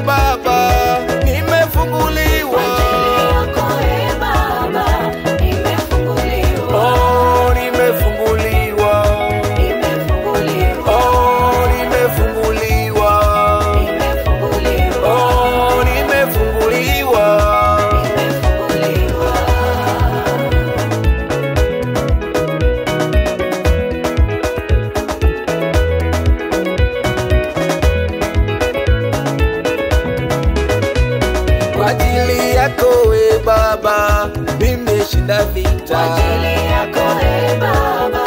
Baba, nimefunguliwa. Kwa ajili yako Baba, nimefunguliwa. Oh, nimefunguliwa. Nimefunguliwa. Oh, nimefunguliwa. Nimefunguliwa. Oh, nimefunguliwa. Nimefunguliwa. Kwa ajili yako we Baba, nimeshinda vita. Kwa ajili yako Baba,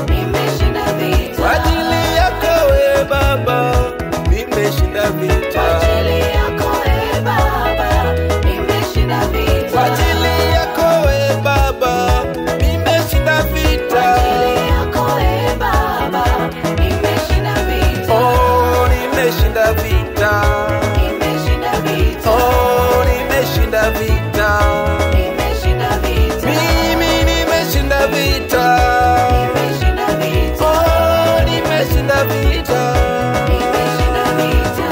nimeshinda vita. Kwa ajili yako we Baba, nimeshinda vita. Kwa ajili yako Baba, nimeshinda vita. Kwa ajili yako we Baba, nimeshinda vita. Kwa ajili yako Baba, nimeshinda vita. Oh, nimeshinda vita. Nimeshinda vita. Oh, nimeshinda vita. Nimeshinda vita. Mimi nimeshinda vita. Nimeshinda vita. Oh, nimeshinda vita. Nimeshinda vita.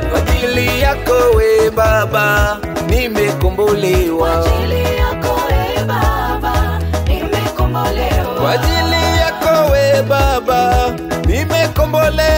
Kwa ajili yako we Baba, nimekombolewa. Kwa ajili yako Baba, nimekombolewa. Kwa ajili yako we Baba, nimekombolewa.